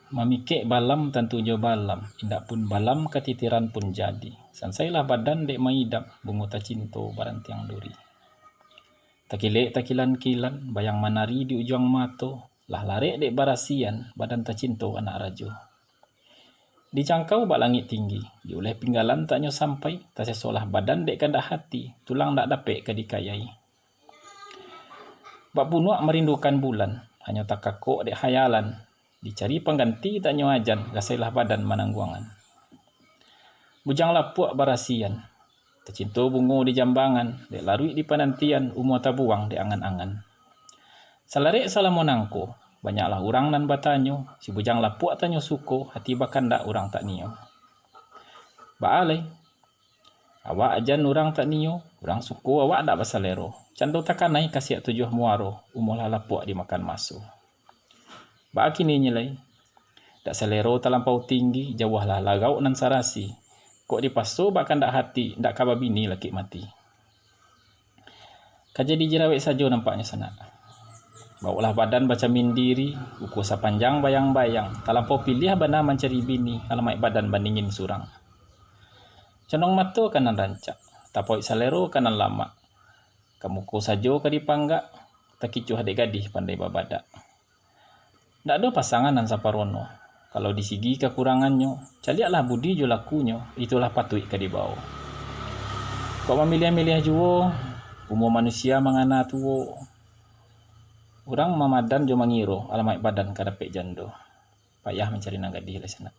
Mamikek balam tentu jo balam, indak pun balam ketitiran pun jadi. Sansailah badan dek maidap, bungo ta cinto barantiang duri. Takilek takilan-kilan, bayang manari di ujung mato, lah larek dek barasian, badan ta cinto anak rajo. Dijangkau bak langit tinggi, dioleh pinggalan tak nyo sampai, tak sesolah badan dek kandak hati, tulang dak dapek kadikayai. Bak punuak merindukan bulan, hanya tak kakok dek hayalan, dicari pengganti tak nyo ajan, gasailah badan manangguangan. Bujang lapuak barasian, tercinto bungo di jambangan, dek larui di penantian, umur tabuang di angan-angan. Salarek salah monangko, banyaklah orang nan batanyo, si bujang lapuak tanyo suko, hati bahkan dak orang tak nio. Baalai, awak ajan orang tak nio, orang suko awak dak basalero. Cando takanai kasih tujuh muaro, umur lapuak dimakan maso. Ba kini nyelai, dak selero terlampau tinggi, jauhlah lagau nan sarasi. Kok dipaso bahkan dak hati, dak kaba bini laki mati. Kajadi jerawek sajo nampaknya sana. Bawalah badan baca mindiri, uku sapanjang bayang-bayang, terlampau pilih bana mencari bini, alamai badan bandingin surang. Condong mato kanan rancak, tapoi selero kanan lama. Kamu ko sajo kadipanggak, takicuh adek gadih pandai babadak. Ndak ada pasangan nan saparono. Kalau disigi kekurangannya, caliaklah budi jo lakunyo, itulah patut kadibau. Kok memilih-milih juo, umur manusia mangana tuo. Orang mamadan jo mangiro, alamai badan kadapek jando. Payah mencari nang gadih lesana.